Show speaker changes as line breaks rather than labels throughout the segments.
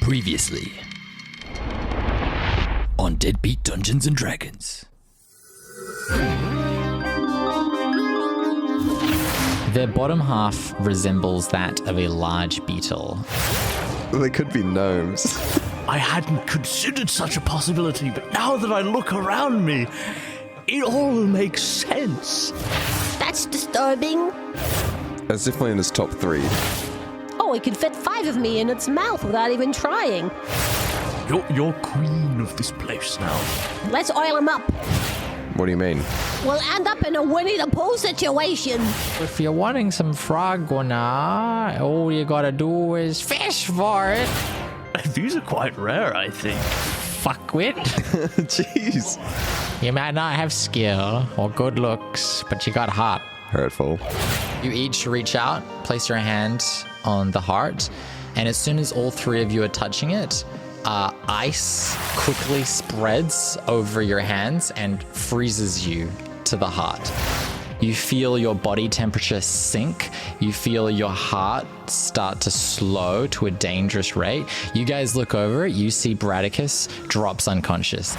Previously on Deadbeat Dungeons and Dragons.
Their bottom half resembles that of a large beetle.
They could be gnomes.
I hadn't considered such a possibility, but now that I look around me, it all makes sense.
That's disturbing.
That's definitely in his top 3.
Oh, it could fit 5 of me in its mouth without even trying.
You're queen of this place now.
Let's oil him up.
What do you mean?
We'll end up in a Winnie the Pooh situation.
If you're wanting some frogwana, all you gotta do is fish for it.
These are quite rare, I think.
Fuckwit.
Jeez.
You might not have skill or good looks, but you got heart.
Hurtful.
You each reach out, place your hand on the heart, and as soon as all 3 of you are touching it, ice quickly spreads over your hands and freezes you to the heart. You feel your body temperature sink. You feel your heart start to slow to a dangerous rate. You guys look over, you see Bradicus drops unconscious.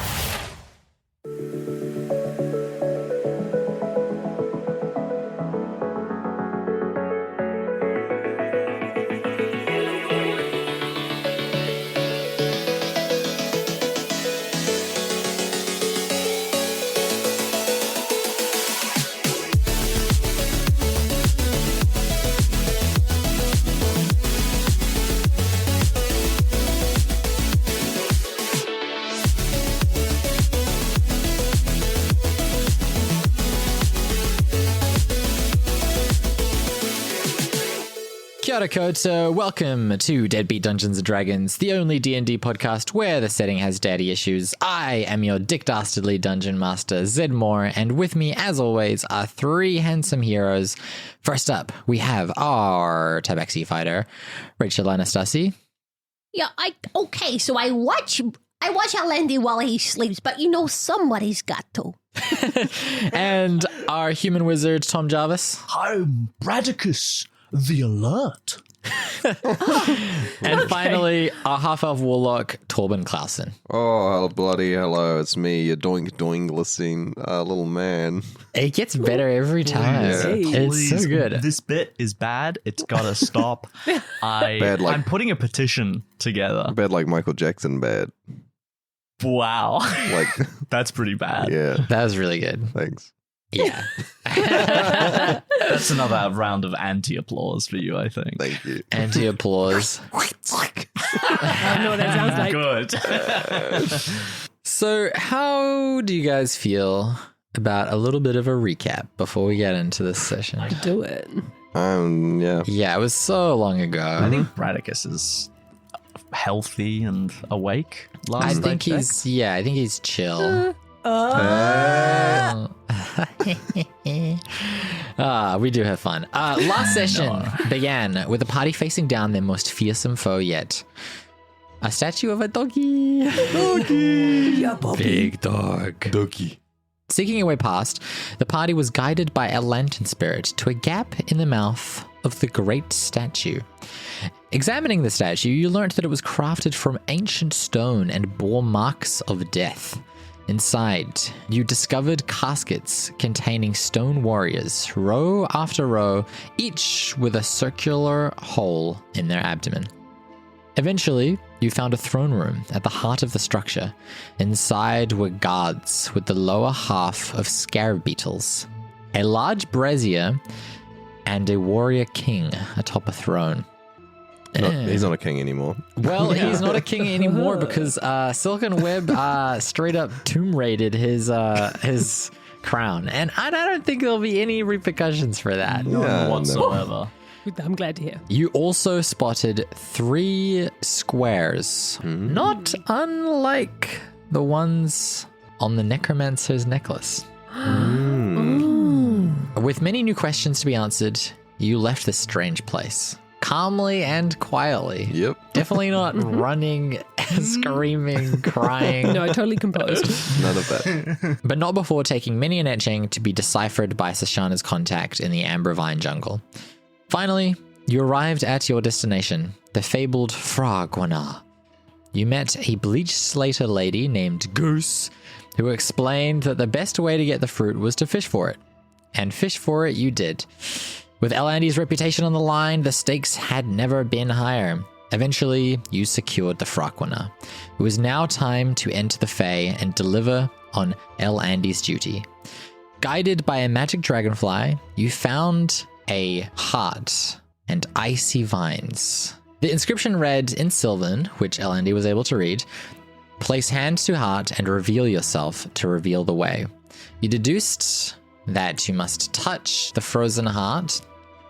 Kia ora koutou, welcome to Deadbeat Dungeons & Dragons, the only D&D podcast where the setting has daddy issues. I am your dick dastardly dungeon master, Zed Moore, and with me, as always, are 3 handsome heroes. First up, we have our Tabaxi fighter, Rachel Anastasi.
Yeah, okay, so I watch Alendi while he sleeps, but you know somebody's got to.
And our human wizard, Tom Jarvis.
I'm Bradicus, the alert.
And finally, our half-elf warlock, Torben Klausen.
Oh, bloody hello. It's me, your doink-doink-lissing little man.
It gets better every time.
Yeah.
It's so good.
This bit is bad. It's gotta stop. I'm putting a petition together.
Bad like Michael Jackson bad.
Wow.
Like,
That's pretty bad.
yeah,
That was really good.
thanks.
Yeah.
That's another round of anti-applause for you, I think.
Thank you.
Anti-applause.
I know what that sounds like.
Good.
So how do you guys feel about a little bit of a recap before we get into this session?
Do it.
Yeah.
Yeah, it was so long ago.
I think Bradicus is healthy and awake.
I think he's chill. We do have fun. Last session began with the party facing down their most fearsome foe yet. A statue of a doggy. Big dog.
Doggy.
Seeking a way past, the party was guided by a lantern spirit to a gap in the mouth of the great statue. Examining the statue, you learnt that it was crafted from ancient stone and bore marks of death. Inside, you discovered caskets containing stone warriors, row after row, each with a circular hole in their abdomen. Eventually, you found a throne room at the heart of the structure. Inside were guards with the lower half of scarab beetles, a large brazier, and a warrior king atop a throne.
He's not a king anymore.
Well, he's not a king anymore because Silkenweb straight up tomb raided his crown, and I don't think there'll be any repercussions for that.
None whatsoever.
I'm glad to hear.
You also spotted 3 squares, not unlike the ones on the necromancer's necklace. With many new questions to be answered, you left this strange place. Calmly and quietly.
Yep.
Definitely not running, screaming, crying.
No, totally composed.
None of that.
But not before taking many an etching to be deciphered by Sashana's contact in the Amber Vine jungle. Finally, you arrived at your destination, the fabled Frogwana. you met a bleached slater lady named Goose, who explained that the best way to get the fruit was to fish for it. And fish for it you did. With Elandi's reputation on the line, the stakes had never been higher. Eventually, you secured the Frockwinner. It was now time to enter the Fae and deliver on Elandi's duty. Guided by a magic dragonfly, you found a heart and icy vines. The inscription read in Sylvan, which Elandi was able to read, "Place hands to heart and reveal yourself to reveal the way." You deduced that you must touch the frozen heart,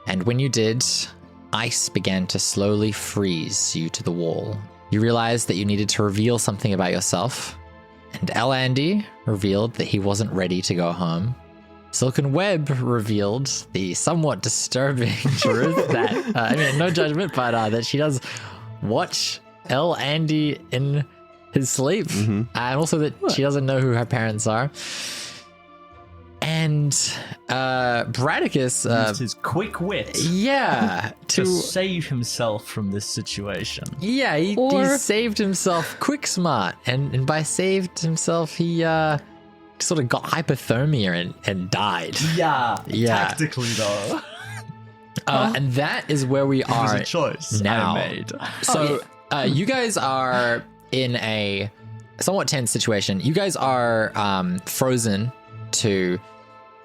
and when you did, ice began to slowly freeze you to the wall. You realized that you needed to reveal something about yourself, and Elandi revealed that he wasn't ready to go home. Silkenweb revealed the somewhat disturbing truth that, no judgment, but that she does watch Elandi in his sleep, and also that she doesn't know who her parents are. And Bradicus
used his quick wit,
to
save himself from this situation.
Yeah, he saved himself quick smart, and by saved himself, he sort of got hypothermia and died.
Yeah. Tactically though.
And that is where we are.
It was a choice
now.
I made.
So you guys are in a somewhat tense situation. You guys are frozen to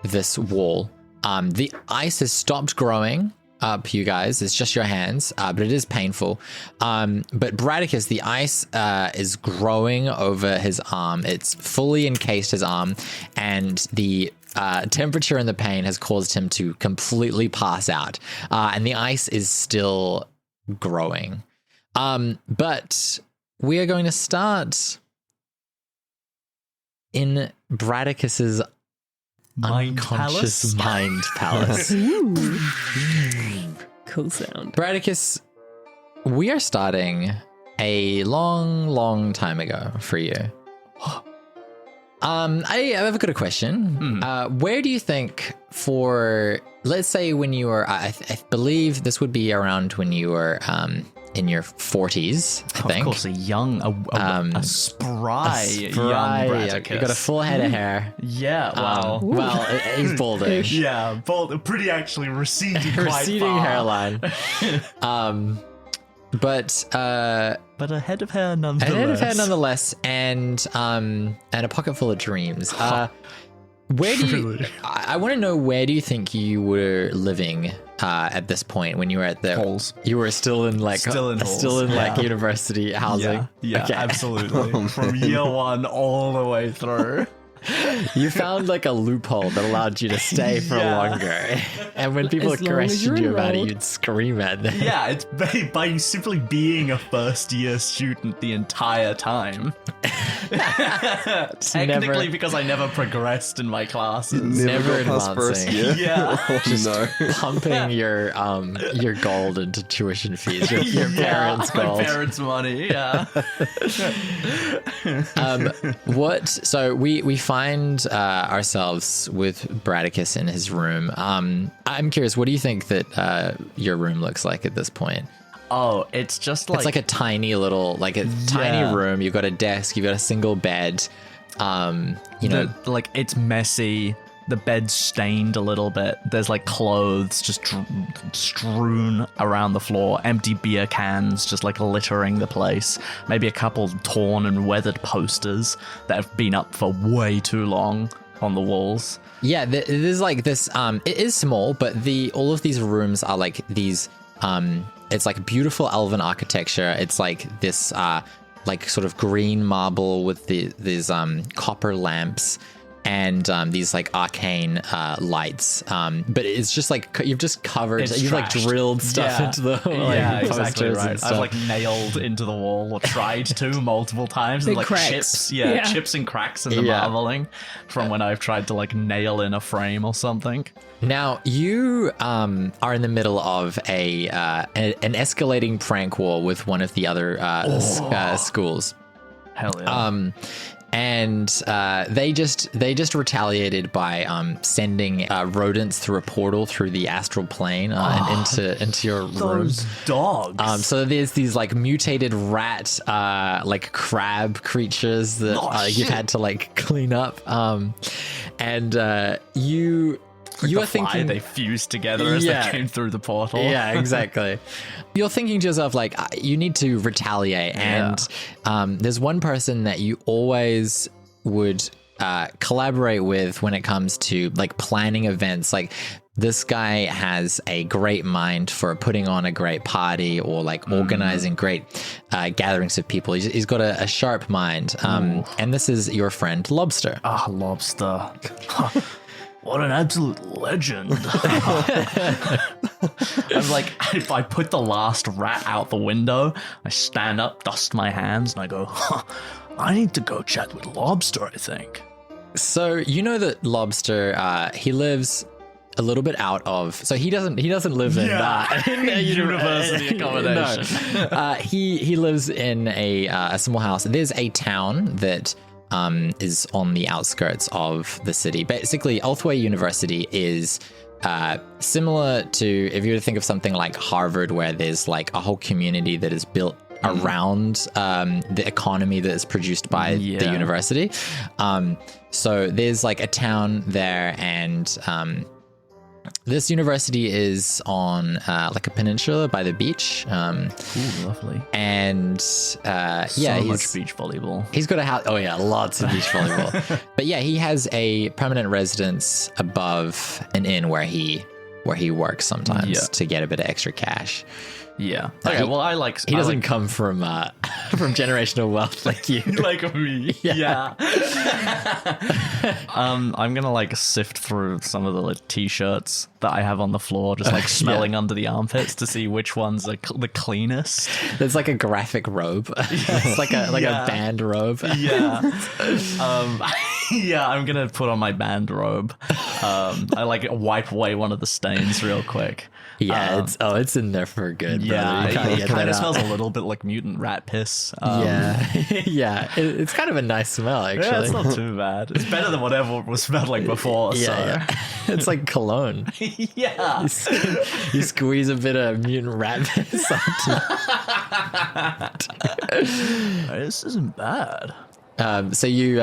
this wall. The ice has stopped growing up, you guys. It's just your hands, but it is painful. But Bradicus, the ice is growing over his arm. It's fully encased his arm, and the temperature and the pain has caused him to completely pass out. And the ice is still growing. But we are going to start in Bradicus's unconscious mind palace.
Cool sound.
Bradicus, we are starting a long time ago for you. I've got a question. Where do you think let's say when you were, I believe this would be around when you were in your 40s, I think.
Of course, a spry young Bradicus.
You got a full head of hair.
Yeah, wow.
Well, he's baldish.
Yeah, pretty actually receding quite
receding
far.
hairline. But
a head of hair nonetheless.
And a pocket full of dreams. Where do you? I want to know, where do you think you were living at this point when you were at the
halls?
You were still in halls. University housing.
Yeah,
okay.
Absolutely. From year one all the way through.
You found a loophole that allowed you to stay for longer. And when people questioned you about it, you'd scream at them.
Yeah, it's by simply being a first year student the entire time. Technically, because I never progressed in my classes.
Never advancing.
First year.
Yeah.
Pumping your gold into tuition fees. Your parents' gold.
My parents' money, yeah.
So we find ourselves with Bradicus in his room. I'm curious, what do you think that your room looks like at this point?
Oh, it's just
it's like a tiny little, tiny room. You've got a desk, you've got a single bed.
It's messy. The bed's stained a little bit. There's clothes just strewn around the floor. Empty beer cans just littering the place. Maybe a couple torn and weathered posters that have been up for way too long on the walls.
Yeah, there's this. It is small, but all of these rooms are these. It's beautiful elven architecture. It's this sort of green marble with these copper lamps. And these arcane lights, but it's just you've just covered, you've drilled stuff into the
exactly right. I've nailed into the wall or tried to multiple times, and
cracks.
chips and cracks in the marbling from when I've tried to nail in a frame or something.
Now you are in the middle of an escalating prank war with one of the other schools.
Hell yeah.
And they just retaliated by sending rodents through a portal through the astral plane and into your room.
Those dogs.
So there's these like mutated rat like crab creatures that you've had to like clean up. And you are thinking
they fused together as they came through the portal.
Yeah, exactly. You're thinking to yourself, like, you need to retaliate.
Yeah.
And there's one person that you always would collaborate with when it comes to, like, planning events. Like, this guy has a great mind for putting on a great party or, like, organizing great gatherings of people. He's got a sharp mind. And this is your friend, Lobster.
Ah, Lobster. What an absolute legend. I'm like, if I put the last rat out the window, I stand up, dust my hands, and I go, I need to go chat with Lobster, I think.
So you know that Lobster, he lives a little bit out of, so he doesn't live in a
university accommodation.
No. He lives in a small house. There's a town that is on the outskirts of the city. Basically, Ulthway University is similar to, if you were to think of something like Harvard, where there's like a whole community that is built around the economy that is produced by the university. So there's like a town there, and this university is on like a peninsula by the beach.
Ooh, lovely.
And
So much beach volleyball.
He's got a house. Oh yeah, lots of beach volleyball. But yeah, he has a permanent residence above an inn where he works sometimes to get a bit of extra cash.
Yeah. Okay.
He doesn't come from generational wealth like you.
Like me. Yeah. I'm gonna like sift through some of the like, t-shirts that I have on the floor, just like smelling under the armpits to see which ones are the cleanest.
There's like a graphic robe. It's like a band robe.
Yeah. Yeah. I'm gonna put on my band robe. I like wipe away one of the stains real quick.
Yeah, it's in there for good.
Yeah,
it
kind of smells a little bit like mutant rat piss.
Yeah, it's kind of a nice smell actually.
Yeah, it's not too bad. It's better than whatever it was smelled like before.
Yeah. It's like cologne.
Yeah,
you squeeze a bit of mutant rat piss onto.
This isn't bad.
So you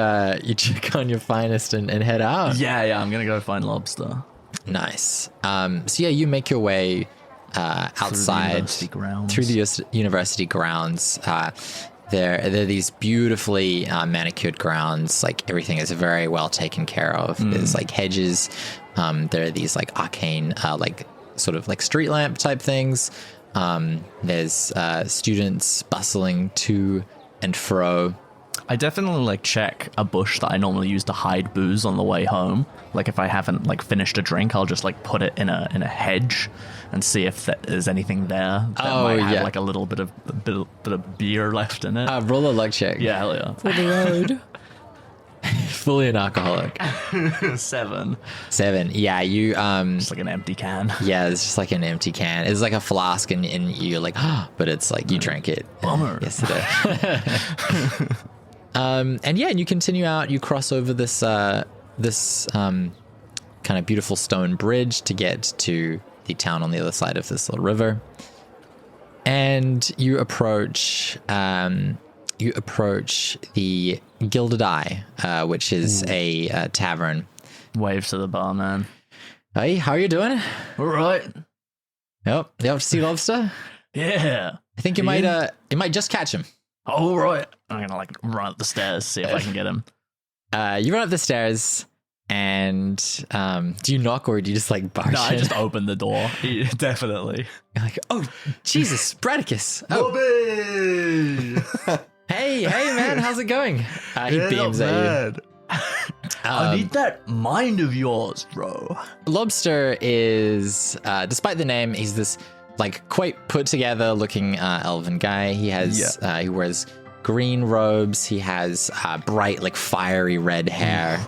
check on your finest and head out.
Yeah, I'm gonna go find Lobster.
Nice. So yeah, you make your way outside through the university grounds. There are these beautifully manicured grounds. Like everything is very well taken care of. There's like hedges. There are these like arcane, like sort of like street lamp type things. There's students bustling to and fro.
I definitely like check a bush that I normally use to hide booze on the way home. Like if I haven't like finished a drink, I'll just like put it in a hedge and see if there's anything there that might have like a little bit of beer left in it.
Roll a luck check.
Yeah, hell yeah.
For the road. Fully an alcoholic.
7.
Yeah, you
just like an empty can.
Yeah, it's just like an empty can. It's like a flask, and you're like, but it's like you drank it yesterday. And you continue out. You cross over this kind of beautiful stone bridge to get to the town on the other side of this little river, and you approach the Gilded Eye, which is a tavern.
Waves to the barman.
Hey, how are you doing?
All right.
Yep. You have to see Lobster?
Yeah.
I think you might just catch him.
All right. I'm gonna like run up the stairs, see if I can get him.
You run up the stairs, and do you knock or do you just like barge in?
I just open the door. Definitely.
You're like, oh Jesus, Bradicus. Oh. Hey man, how's it going? He beams at you.
I need that mind of yours, bro.
Lobster is, despite the name, he's this like quite put together looking elven guy. He has he wears green robes. He has bright like fiery red hair.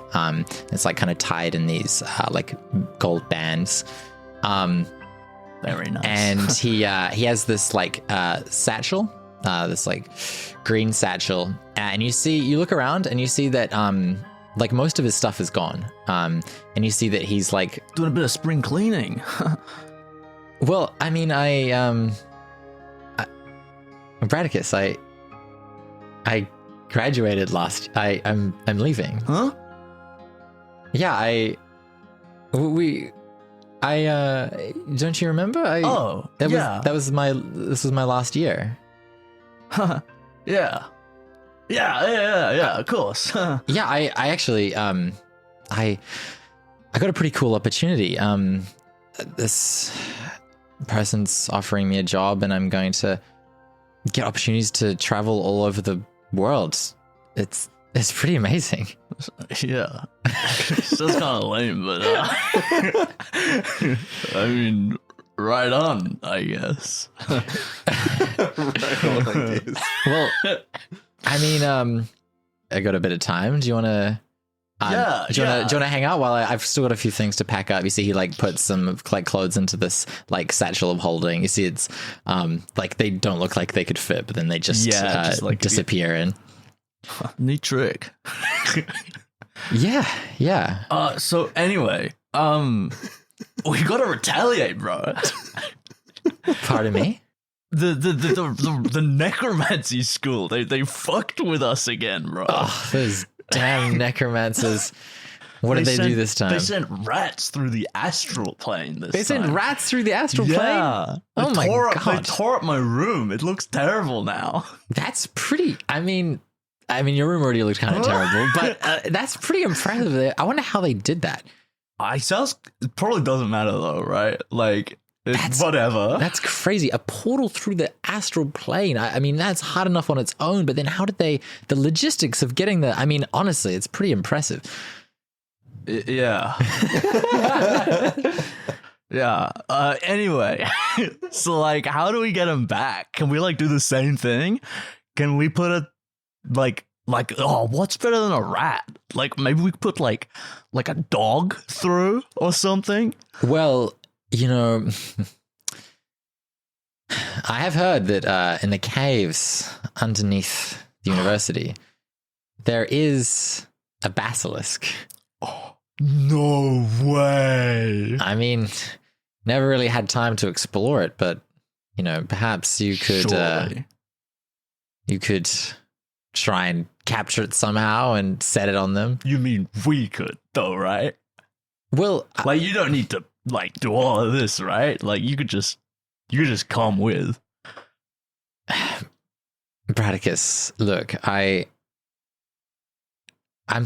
It's like kind of tied in these like gold bands.
Very nice.
And he has this like satchel, this like green satchel, And you look around and you see that like most of his stuff is gone. And you see that he's like
Doing a bit of spring cleaning.
well, I mean, Bradicus, I graduated I'm leaving.
Huh?
Yeah, don't you remember? This was my last year.
Yeah, of course.
Yeah, I actually I got a pretty cool opportunity. This person's offering me a job, and I'm going to get opportunities to travel all over the world. It's pretty amazing.
Yeah. Sounds kind of lame, but I mean, right on, I guess.
Right on, I guess.
Well, I mean, I got a bit of time. Do you want to? Do you want to hang out while I've still got a few things to pack up? You see, he like puts some like clothes into this like satchel of holding. You see, it's like they don't look like they could fit, but then they just like disappear in.
Neat trick.
Yeah.
So anyway, we gotta retaliate, bro.
Pardon me?
The necromancy school, they fucked with us again, bro.
Oh, those damn necromancers. What did they do this time?
They sent rats through the astral plane this time.
They sent rats through the astral plane?
Yeah.
Oh my God.
They tore up my room. It looks terrible now.
That's pretty... I mean, your room already looked kind of terrible, but that's pretty impressive. I wonder how they did that.
It probably doesn't matter though, right? Like, whatever.
That's crazy. A portal through the astral plane. I mean, that's hard enough on its own, but then how did the logistics of getting there? I mean, honestly, it's pretty impressive.
Yeah. Yeah. Anyway, so like, how do we get him back? Can we like do the same thing? Can we put a what's better than a rat? Like maybe we could put like a dog through or something.
Well, I have heard that in the caves underneath the university, there is a basilisk.
Oh, no way.
I mean, never really had time to explore it, but, perhaps you could try and capture it somehow and set it on them.
You mean we could, though, right?
Well,
like you don't need to like do all of this, right? Like you could just come with.
Bradicus, look, I'm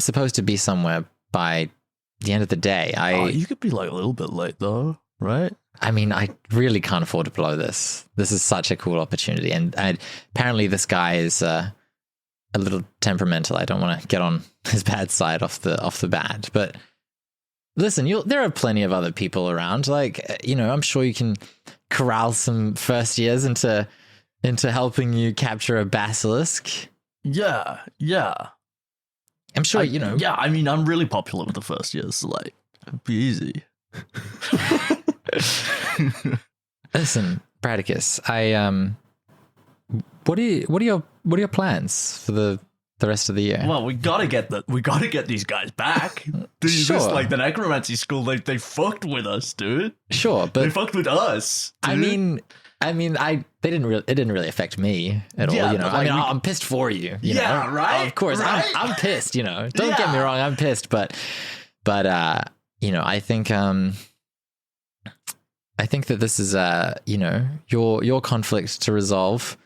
supposed to be somewhere by the end of the day.
You could be like a little bit late though, right?
I mean, I really can't afford to blow this. This is such a cool opportunity, and apparently this guy is a little temperamental. I don't want to get on his bad side off the bat, but listen, there are plenty of other people around. Like, I'm sure you can corral some first years into helping you capture a basilisk.
Yeah.
I'm sure,
Yeah, I mean, I'm really popular with the first years, so like, it'd be easy.
Listen, Bradicus, what are your plans for the rest of the year?
Well, we gotta get these guys back.
Sure.
This, like the necromancy school, they fucked with us, dude.
Sure, but
they fucked with us. Dude.
It didn't really affect me at all.
Yeah,
Like, I'm pissed for you.
Yeah,
know?
right.
Of course,
right?
I'm pissed. Don't get me wrong, I'm pissed, but I think that this is your conflict to resolve.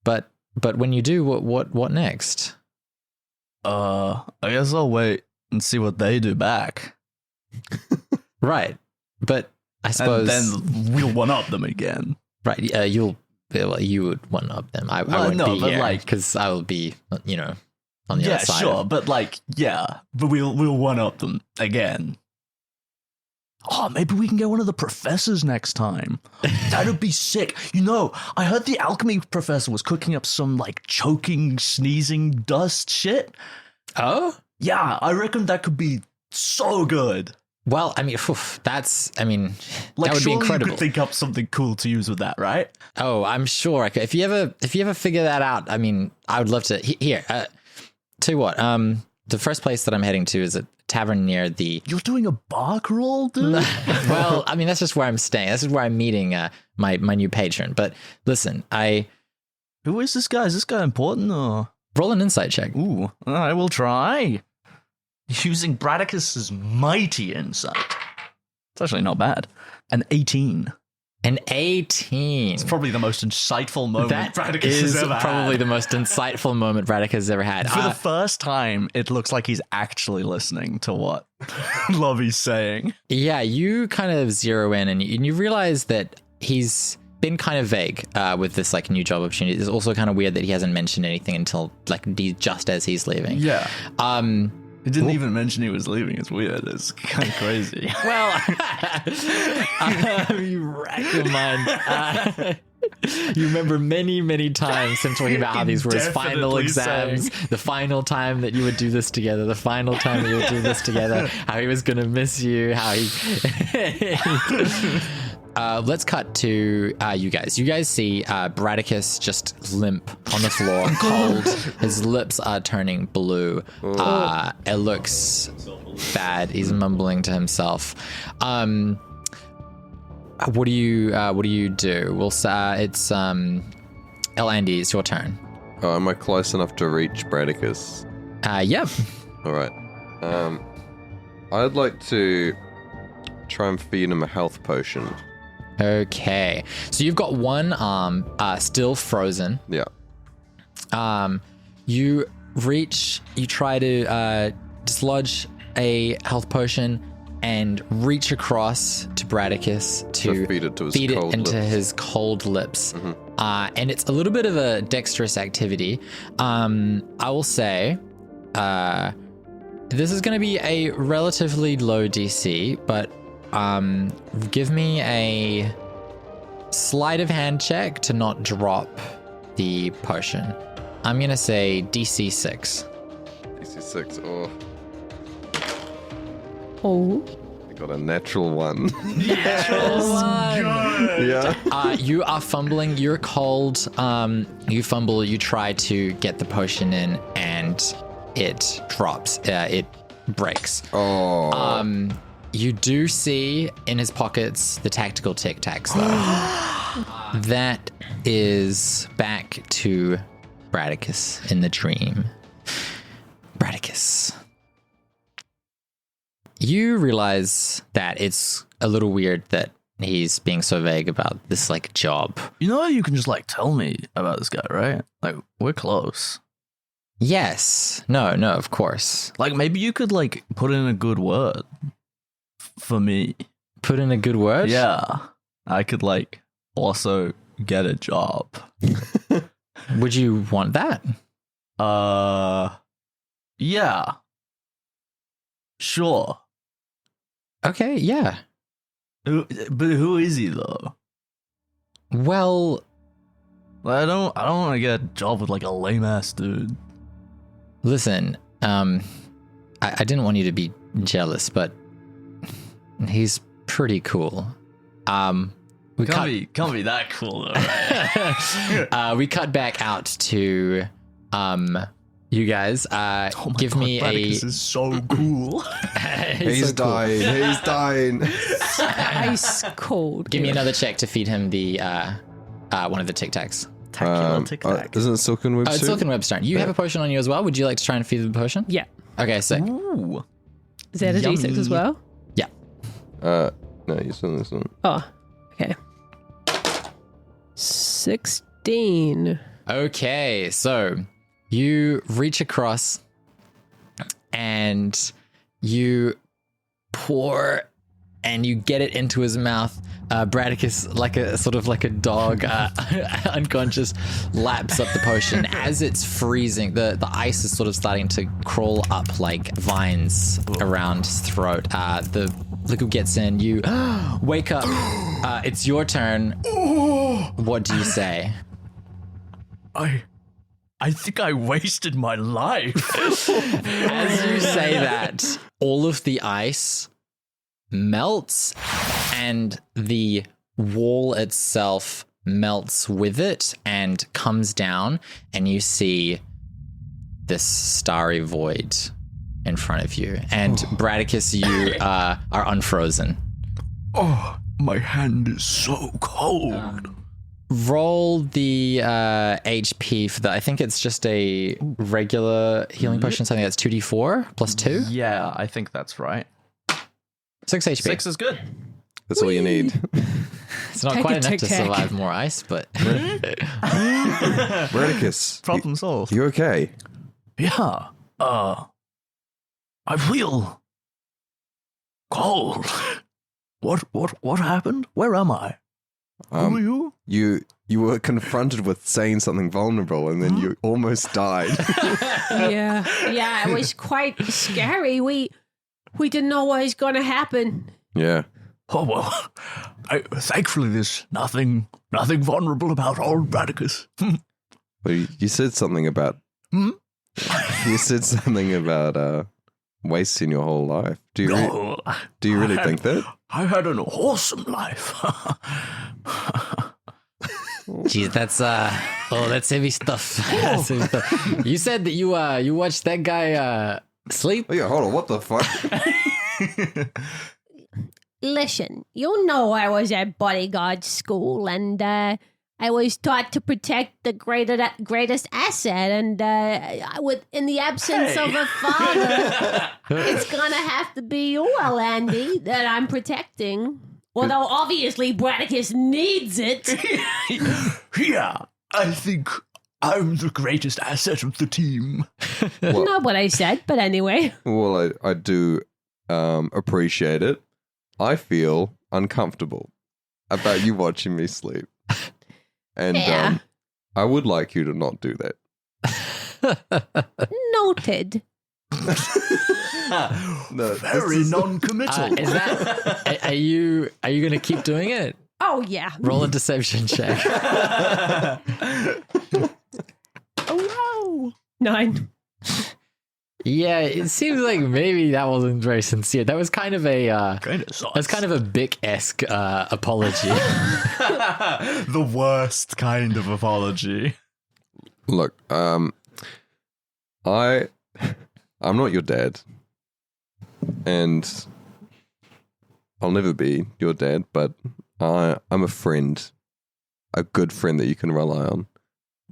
But when you do, what next?
I guess I'll wait and see what they do back.
Right, but I suppose
and then we'll one up them again.
Right, you would one up them. I won't be here because I will be on the other side.
Yeah, sure, but we'll one up them again. Oh, maybe we can get one of the professors next time. That'd be sick. I heard the alchemy professor was cooking up some like choking, sneezing dust shit.
Oh?
Yeah, I reckon that could be so good.
Well, I mean, that would be incredible.
You could think up something cool to use with that, right?
Oh, I'm sure I could. If you ever figure that out, I mean, I would love to. Here, tell you what, the first place that I'm heading to is a tavern near the...
You're doing a bar crawl, dude?
Well, I mean, that's just where I'm staying. This is where I'm meeting my new patron. But listen,
Who is this guy? Is this guy important or?
roll an insight check.
Ooh, I will try. Using Bradicus's mighty insight. It's actually not bad. An 18.
An 18.
It's probably the most insightful moment
That
Bradicus
is
has ever
probably
had.
the most insightful moment Bradicus has ever had.
For the first time, it looks like he's actually listening to what Lovey's saying.
Yeah, you kind of zero in and you realize that he's been kind of vague with this like new job opportunity. It's also kind of weird that he hasn't mentioned anything until like just as he's leaving.
Yeah. He didn't even mention he was leaving. It's weird. It's kind of crazy.
Well, you rack your mind. You remember many, many times him talking about how these were his final
Definitely
exams, the final time that you would do this together, the final time that you would do this together, how he was going to miss you, how he... let's cut to you guys. You guys see Bradicus just limp on the floor, cold. His lips are turning blue. It looks bad. He's mumbling to himself. What do you do? Well, it's Andy, it's your turn.
Oh, am I close enough to reach Bradicus?
Yep.
All right. I'd like to try and feed him a health potion.
Okay. So you've got one arm still frozen.
Yeah.
You try to dislodge a health potion and reach across to Bradicus to
feed it to his
feed it
cold
into
lips.
his cold lips. And it's a little bit of a dexterous activity. I will say this is going to be a relatively low DC, but give me a sleight of hand check to not drop the potion. I'm going to say DC 6.
DC 6. Oh,
Oh.
I got a natural one.
Yeah. You are fumbling. You're cold. You fumble. You try to get the potion in, and it drops. It breaks.
Oh.
You do see in his pockets the tactical Tic Tacs, though. That is back to Bradicus in the dream. Bradicus. You realize that it's a little weird that he's being so vague about this, like, job.
You know, you can just, like, tell me about this guy, right? Like, we're close.
Yes. No, of course.
Like, maybe you could, like, put in a good word for me.
Put in a good word?
Yeah. I could, like, also get a job.
Would you want that?
Yeah. Sure.
Okay, yeah.
But who is he, though?
Well,
Like, I don't want to get a job with, like, a lame-ass dude.
listen, I didn't want you to be jealous, but he's pretty cool.
Can't be that cool, though, right?
We cut back out to you guys. Give me
Bradicus is so cool.
He's
so cool.
dying. He's dying.
Ice cold.
Give me another check to feed him the one of the Tic Tacs.
Tacular tic-tac.
Isn't it Silkenweb
Oh, it's
too?
Silkenweb's turn. You have a potion on you as well. Would you like to try and feed the potion?
Yeah.
Okay, sick.
Ooh.
Is that a
Yummy.
D6 as well?
Yeah.
No, you're still this one.
Oh, okay. 16.
Okay, so you reach across and you pour and you get it into his mouth. Bradicus, like a dog, unconscious, laps up the potion. As it's freezing, the ice is sort of starting to crawl up like vines around his throat. The liquid gets in. You wake up. It's your turn. What do you say?
I think I wasted my life.
As you say that, all of the ice melts and the wall itself melts with it and comes down, and you see this starry void in front of you. And Bradicus, you are unfrozen.
Oh, my hand is so cold.
Roll the HP for that. I think it's just a regular healing potion, something that's 2d4 plus 2.
Yeah, I think that's right.
6 HP.
6 is good.
That's all you need.
It's not
Take
quite
a
enough to
tic-tac.
survive more ice, but
Bradicus,
Problem solved.
you okay?
Yeah. I feel cold. What happened? Where am I? Who are you?
You were confronted with saying something vulnerable, and then you almost died.
Yeah, it was quite scary. We didn't know what was going to happen.
Yeah.
Oh well. Thankfully, there's nothing vulnerable about old Bradicus.
But you said something about. You said something about wasting your whole life. Do you really think that?
I had an awesome life.
geez, that's heavy stuff. That's heavy stuff. You said that you watched that guy sleep.
Oh yeah, hold on. What the fuck?
Listen, you know I was at bodyguard school, and I was taught to protect the greatest asset, and in the absence of a father, it's gonna have to be you, Andy, that I'm protecting. Although obviously Bradicus needs it.
Yeah, I think I'm the greatest asset of the team.
Not what I said, but anyway.
Well, I do appreciate it. I feel uncomfortable about you watching me sleep. And
Yeah.
I would like you to not do that.
Noted.
No,
Very non-committal.
Is that? Are you going to keep doing it?
Oh, yeah.
Roll a deception check.
Oh, no. 9.
Yeah, it seems like maybe that wasn't very sincere. That was kind of a that's kind of a Bic-esque apology.
The worst kind of apology.
Look, I'm not your dad, and I'll never be your dad, but I'm a friend, a good friend that you can rely on.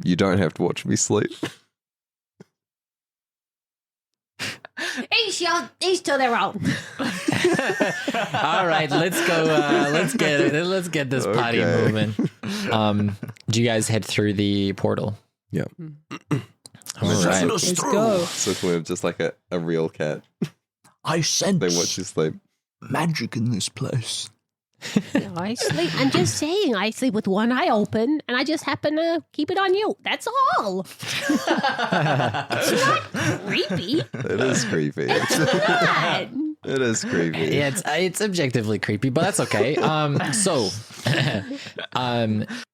You don't have to watch me sleep.
Each to their own.
All right, let's go. Let's get this party
Okay.
moving. Do you guys head through the portal?
Yeah.
All right.
Let's go.
So we're just like a real cat.
I sense
They watch you sleep.
magic in this place.
I sleep. I'm just saying, I sleep with one eye open, and I just happen to keep it on you. That's all. It's not creepy.
It is creepy.
God.
It is creepy.
Yeah, it's objectively creepy, but that's okay. So,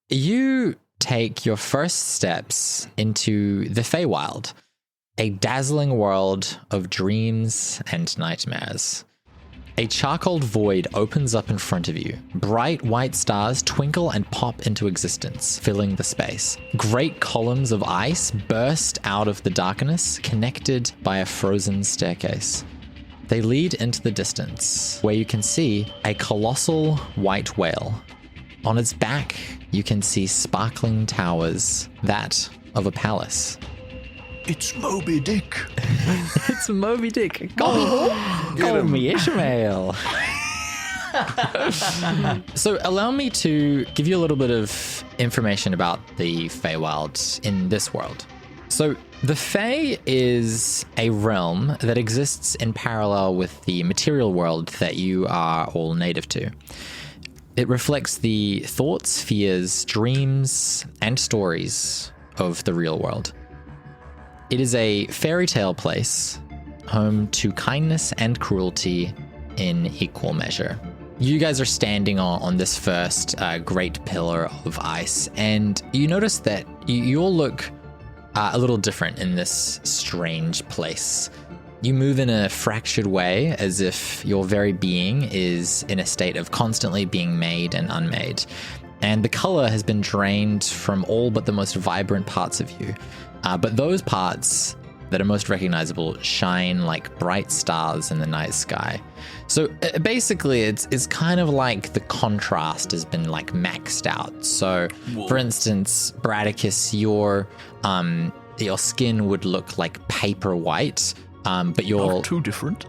you take your first steps into the Feywild, a dazzling world of dreams and nightmares. A charcoal void opens up in front of you. Bright white stars twinkle and pop into existence, filling the space. Great columns of ice burst out of the darkness, connected by a frozen staircase. They lead into the distance, where you can see a colossal white whale. On its back, you can see sparkling towers, that of a palace.
It's Moby Dick.
It's Moby Dick. Call me Ishmael. So allow me to give you a little bit of information about the Feywild in this world. So the Fey is a realm that exists in parallel with the material world that you are all native to. It reflects the thoughts, fears, dreams, and stories of the real world. It is a fairy tale place, home to kindness and cruelty in equal measure. You guys are standing on this first great pillar of ice, and you notice that you all look a little different in this strange place. You move in a fractured way, as if your very being is in a state of constantly being made and unmade. And the color has been drained from all but the most vibrant parts of you. But those parts that are most recognizable shine like bright stars in the night sky. So basically, it's kind of like the contrast has been like maxed out. So, for instance, Bradicus, your skin would look like paper white. But you're
Not too different.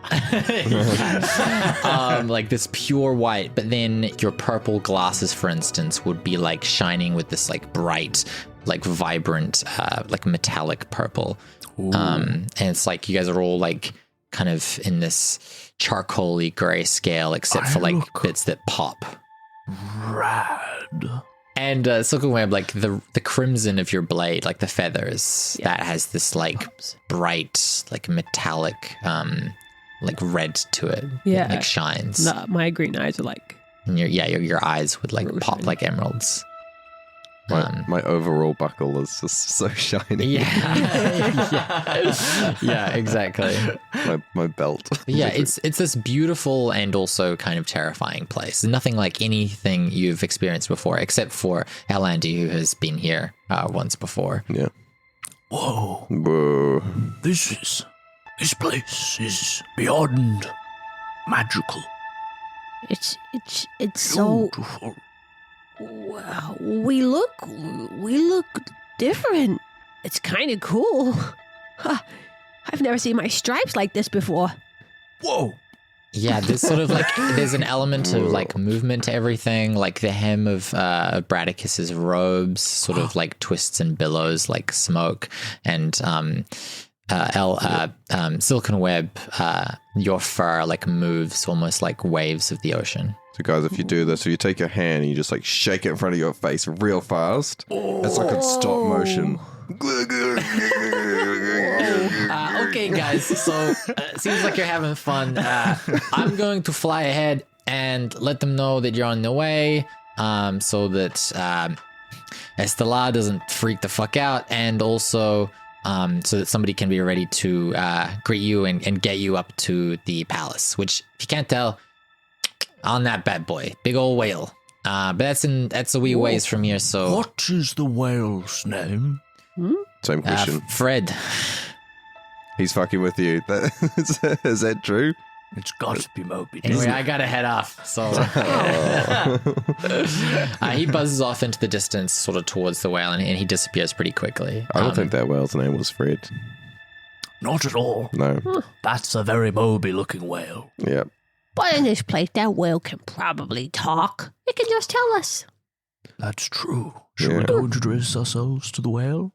like this pure white, but then your purple glasses, for instance, would be like shining with this like bright, like vibrant, like metallic purple. And it's like you guys are all like kind of in this charcoaly gray scale, except for like bits that pop.
Rad.
And Silkenweb, like the crimson of your blade, like the feathers, that has this like bright, like metallic, like red to it.
Yeah.
It, like shines.
No, my green eyes are like.
And your eyes would like
Really
pop
shiny.
like emeralds.
My overall buckle is just so shiny.
Yeah, exactly.
My belt.
Yeah, it's this beautiful and also kind of terrifying place. Nothing like anything you've experienced before, except for Alandi, who has been here once before.
Yeah.
Whoa,
Whoa.
this place is beyond magical.
It's so.
Beautiful.
Wow, we look different. It's kind of cool. Huh, I've never seen my stripes like this before.
Whoa.
Yeah, there's sort of like there's an element of like movement to everything. Like the hem of Bradicus's robes sort of like twists and billows like smoke, and Silkenweb, your fur like moves almost like waves of the ocean.
So guys, if you do this, if you take your hand and you just like shake it in front of your face real fast, it's like in stop motion.
Okay, guys. So seems like you're having fun. I'm going to fly ahead and let them know that you're on the way, so that Estella doesn't freak the fuck out, and also so that somebody can be ready to greet you and get you up to the palace. Which, if you can't tell, on that bad boy, big old whale. But that's a wee ways from here. So
What is the whale's name?
Same question.
Fred.
He's fucking with you. Is that true?
It's got to be Moby.
Anyway, I gotta head off. So he buzzes off into the distance, sort of towards the whale, and he disappears pretty quickly.
I don't think that whale's name was Fred.
Not at all.
No.
That's a very Moby-looking whale.
Yep.
But in this place, that whale can probably talk. It can just tell us.
That's true. Shall we
Yeah.
go introduce ourselves to the whale?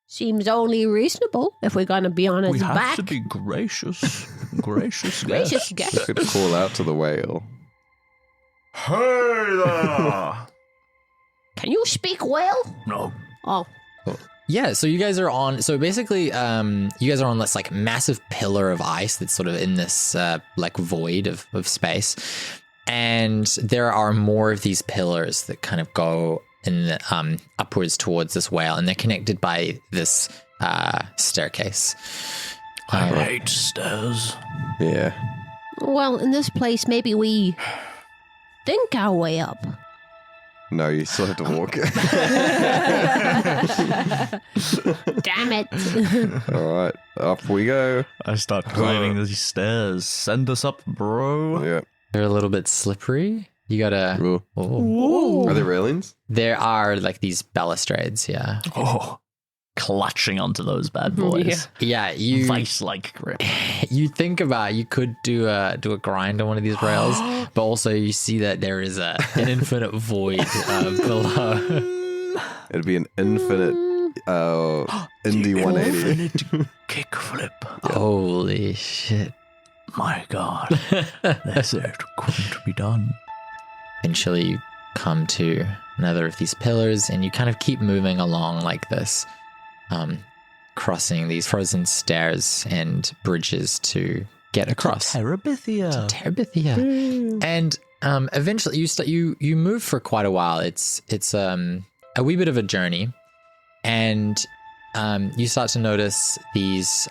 Seems only reasonable if we're going to be on
We
its
have
back.
to be gracious. Gracious
Gracious
guests.
guest.
We could call out to the whale.
Hey there!
Can you speak whale?
No.
Oh,
Yeah, so you guys are on. So basically, you guys are on this like massive pillar of ice that's sort of in this like void of space, and there are more of these pillars that kind of go in the, upwards towards this whale, and they're connected by this staircase.
I hate stairs.
Yeah.
well, in this place, maybe we think our way up.
No, you still have to walk.
Damn it.
All right. Up we go.
I start climbing these stairs. Send us up, bro.
Yeah.
They're a little bit slippery. You gotta.
Ooh.
Oh.
Are there railings?
There are like these balustrades. Yeah,
Oh, clutching onto those bad boys.
yeah. You
Vice-like grip.
you think about you could do a grind on one of these rails, but also you see that there is an infinite void below.
It'd be an infinite Indie 180.
Infinite kickflip.
Holy shit!
My God. This couldn't be done.
Eventually, you come to another of these pillars, and you kind of keep moving along like this, crossing these frozen stairs and bridges to get across.
Terabithia.
Terabithia. And eventually you move for quite a while. It's a wee bit of a journey, and you start to notice these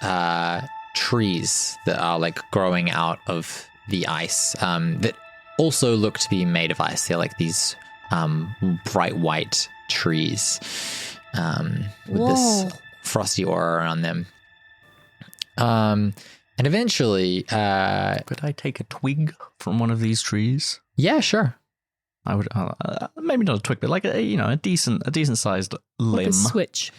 trees that are like growing out of the ice that also look to be made of ice. They're like these bright white trees with
Whoa.
this frosty aura around them. And eventually,
Could I take a twig from one of these trees?
yeah, sure.
I would maybe not a twig, but like a decent sized
Like
limb.
a switch.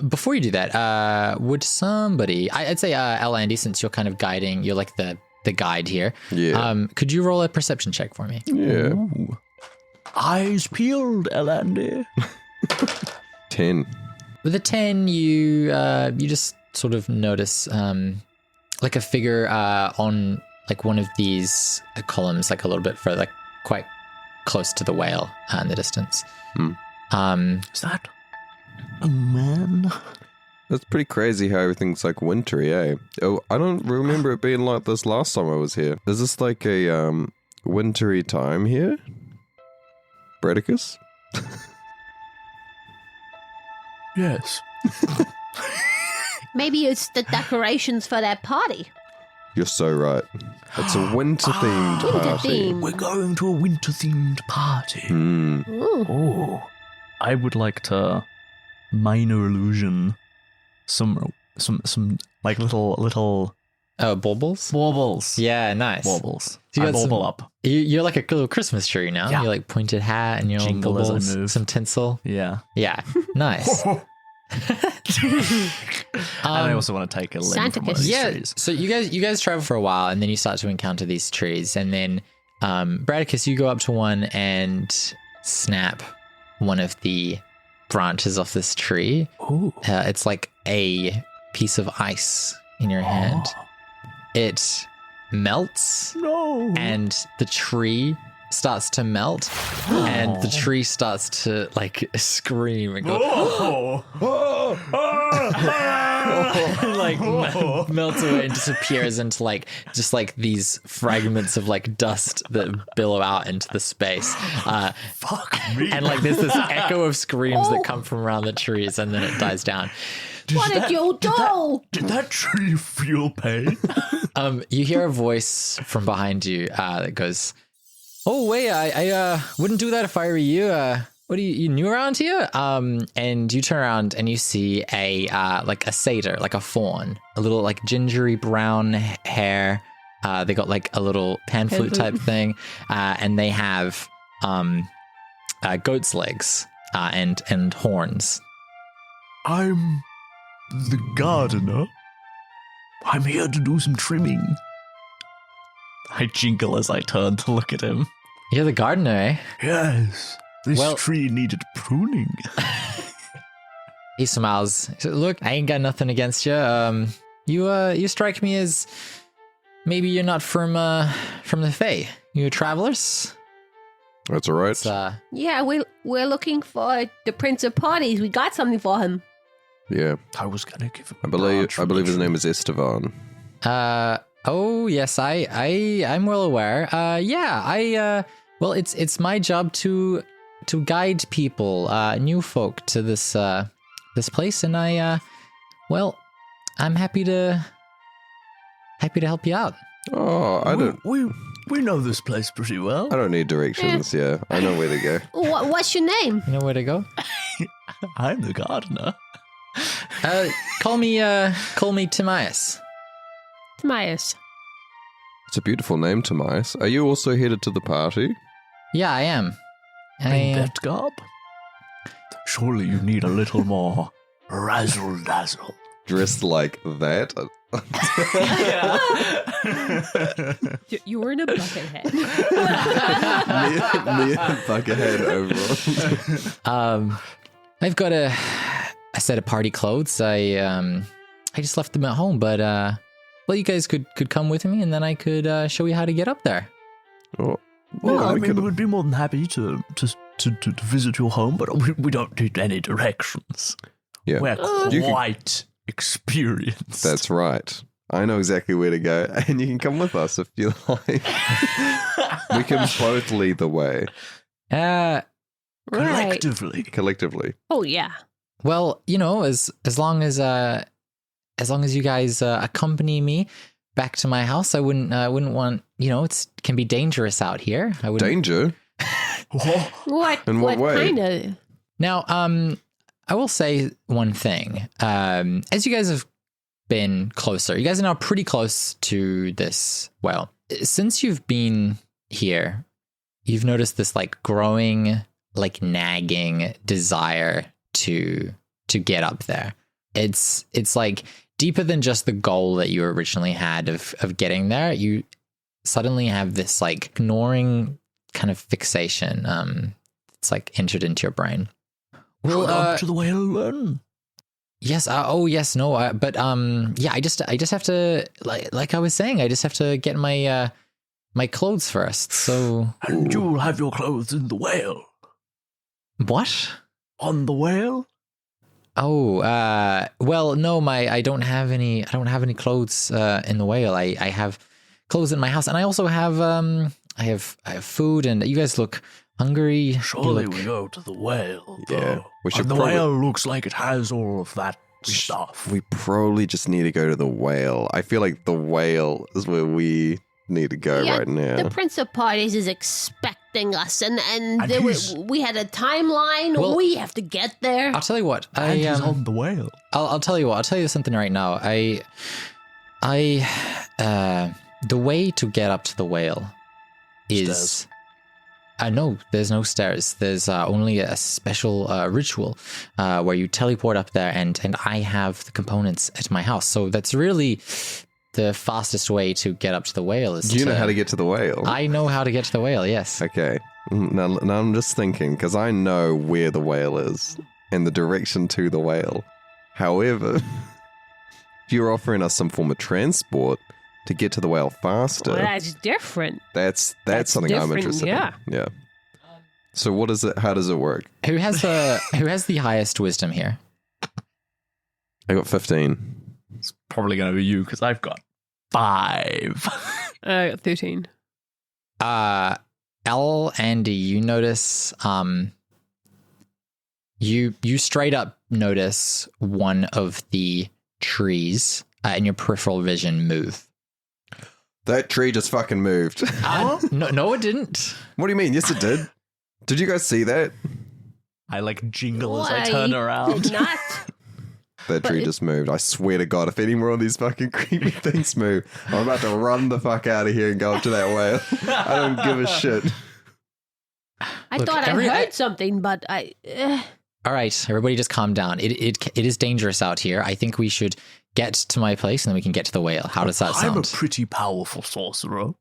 Before you do that, would somebody? I'd say Elandy, since you're kind of guiding, you're like the guide here.
Yeah.
Could you roll a perception check for me?
Yeah.
Ooh. Eyes peeled, Elandy.
10.
With a 10, you just sort of notice like a figure on like one of these columns, like a little bit further, like quite close to the whale in the distance.
Is that a man?
That's pretty crazy how everything's like wintry, eh? Oh, I don't remember it being like this last time I was here. Is this like a wintry time here? Bradicus?
Yes.
Maybe it's the decorations for that party.
You're so right. It's a winter-themed
Winter
party.
theme.
We're going to a winter-themed party.
Hmm.
Ooh.
Oh, I would like to minor illusion some like little
Oh, baubles?
baubles.
Yeah, nice.
Baubles.
So you
I
got
bauble
some-
up.
You're like a little Christmas tree now.
Yeah.
You're like pointed hat and your own
Jingle as I
baubles,
move.
some tinsel.
Yeah.
Yeah, nice.
And I also want to take a limb
Santa
from one of
kiss.
these
Yeah,
trees.
so you guys travel for a while, and then you start to encounter these trees, and then Bradicus, you go up to one and snap one of the branches off this tree.
Ooh.
It's like a piece of ice in your hand. It melts,
No.
and the tree starts to melt, and the tree starts to like scream and go like melts away and disappears into like just like these fragments of like dust that billow out into the space.
Fuck me.
And like there's this echo of screams that come from around the trees, and then it dies down.
What did you do?
Did that tree feel pain?
You hear a voice from behind you that goes, "Oh wait, I wouldn't do that if I were you. What are you new around here?" And you turn around and you see a like a satyr, like a fawn, a little like gingery brown hair. They got like a little pan flute type thing, and they have goat's legs and horns.
I'm the gardener. I'm here to do some trimming. I jingle as I turn to look at him.
You're the gardener, eh?
Yes, this
Well-
tree needed pruning.
He smiles. He says, "Look, I ain't got nothing against you. You strike me as maybe you're not from the Fae. You travelers?"
That's all right.
It's,
Yeah, we're looking for the Prince of Parties. We got something for him.
Yeah.
I was gonna give him.
I believe his name is Estevan.
oh yes, I'm well aware. Well, it's my job to guide people, new folk to this place, and I'm happy to help you out.
Oh, I don't
We know this place pretty well.
need directions. Yeah, I know where to go.
What's your name?
You know where to go?
I'm the gardener.
Call me Timaeus.
Timaeus.
It's a beautiful name, Timaeus. Are you also headed to the party?
Yeah, I am.
In that garb? Surely you need a little more razzle dazzle.
Dressed like that?
You were in a bucket hat.
me and Buckethead overall.
I've got a set of party clothes. I just left them at home, but well, you guys could come with me, and then I could show you how to get up there.
Oh,
Well,
yeah,
I
we
mean,
could-
we'd be more than happy to visit your home, but we don't need any directions.
Yeah.
We're
You can-
quite experienced.
That's right. I know exactly where to go, and you can come with us if you like. We can both lead the way
Right.
collectively.
Oh, yeah.
Well, you know, as long as you guys accompany me back to my house, I wouldn't want, you know, it can be dangerous out here. I wouldn't.
Danger?
What?
In what way?
kind of?
Now, I will say one thing. As you guys have been closer. You guys are now pretty close to this whale. Since you've been here, you've noticed this like growing, like nagging desire to get up there. It's like deeper than just the goal that you originally had of getting there. You suddenly have this like gnawing kind of fixation. It's like entered into your brain.
Well, up to the whale then.
Yes. But yeah. I just have to like I was saying. I just have to get my my clothes first. So
And you'll have your clothes in the whale.
what?
On the whale?
Oh, well, no, I don't have any clothes in the whale. I have clothes in my house, and I also have I have food, and you guys look hungry.
Surely
You look-
we go to the whale.
Yeah,
though.
we should
And the
probably-
whale looks like it has all of that stuff.
We probably just need to go to the whale. I feel like the whale is where we need to go
Yeah,
right now.
The Prince of Parties is expecting us, and
And
there
he's-
we had a timeline.
Well-
we have to get there.
I'll tell you what.
And he's on the whale.
I'll tell you what. I'll tell you something right now. The way to get up to the whale is.
Stairs.
No, there's no stairs. There's only a special ritual where you teleport up there, and I have the components at my house. So that's really the fastest way to get up to the whale.
Do you know how to get to the whale?
I know how to get to the whale, yes.
Okay. Now I'm just thinking, because I know where the whale is and the direction to the whale. However, if you're offering us some form of transport to get to the whale faster,
Well, that's different.
that's
that's
something I'm
different,
interested
yeah.
in. Yeah. So what is it? How does it work?
Who has the highest wisdom here?
I got 15.
It's probably going to be you because I've got 5.
I got 13.
Elle, Andy, you notice you straight up notice one of the trees in your peripheral vision move.
That tree just fucking moved.
No, it didn't.
What do you mean? Yes, it did. Did you guys see that?
I like jingle as
Why
I turn
did
around.
not.
That tree just moved. I swear to God, if any more of these fucking creepy things move, I'm about to run the fuck out of here and go up to that whale. I don't give a shit.
I
Look,
thought I heard something, but I.
All right, everybody, just calm down. It is dangerous out here. I think we should get to my place, and then we can get to the whale. How does that
I'm a
sound?
pretty powerful sorcerer.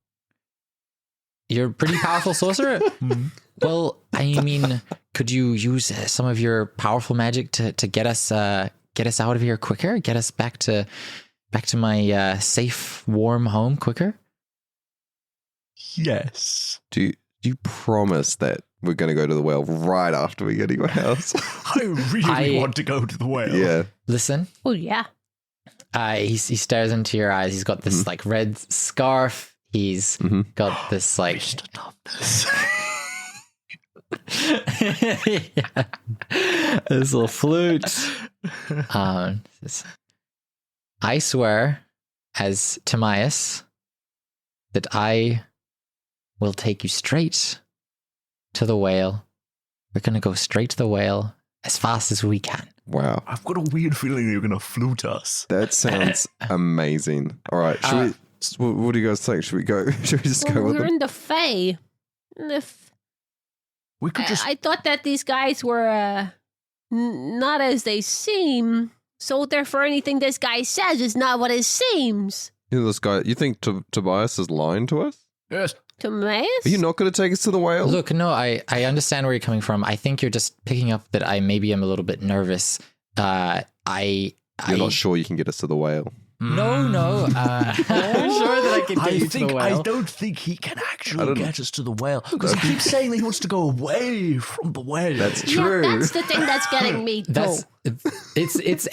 You're a pretty powerful sorcerer. Well, I mean, could you use some of your powerful magic to get us out of here quicker? Get us back to my safe, warm home quicker?
Yes.
Do you promise that we're going to go to the whale right after we get to your house?
I really want to go to the whale.
Yeah.
Listen,
Oh yeah.
he stares into your eyes. He's got this like red scarf. He's got this like
Mr. Toughness.
yeah. This little flute. I swear, as Timaeus, that I will take you straight to the whale. We're gonna go straight to the whale as fast as we can.
Wow.
I've got a weird feeling you're going to flute us.
That sounds amazing. All right. Should we? What do you guys think? Should we go? Should we just go
Well,
with
we're
it?
in the Fae.
We could just...
I thought that these guys were not as they seem. So therefore, anything this guy says is not what it seems.
You know, this guy. You think Tobias is lying to us?
Yes.
Timaeus?
Are you not going to take us to the whale?
Look, no, I understand where you're coming from. I think you're just picking up that I maybe am a little bit nervous.
You're not sure you can get us to the whale.
No. I'm sure that I can get you to the whale.
I don't think he can
I
actually
don't-
get us to the whale because he keeps saying that he wants to go away from the whale.
That's
Yeah,
true.
that's the thing that's getting me too.
That's it's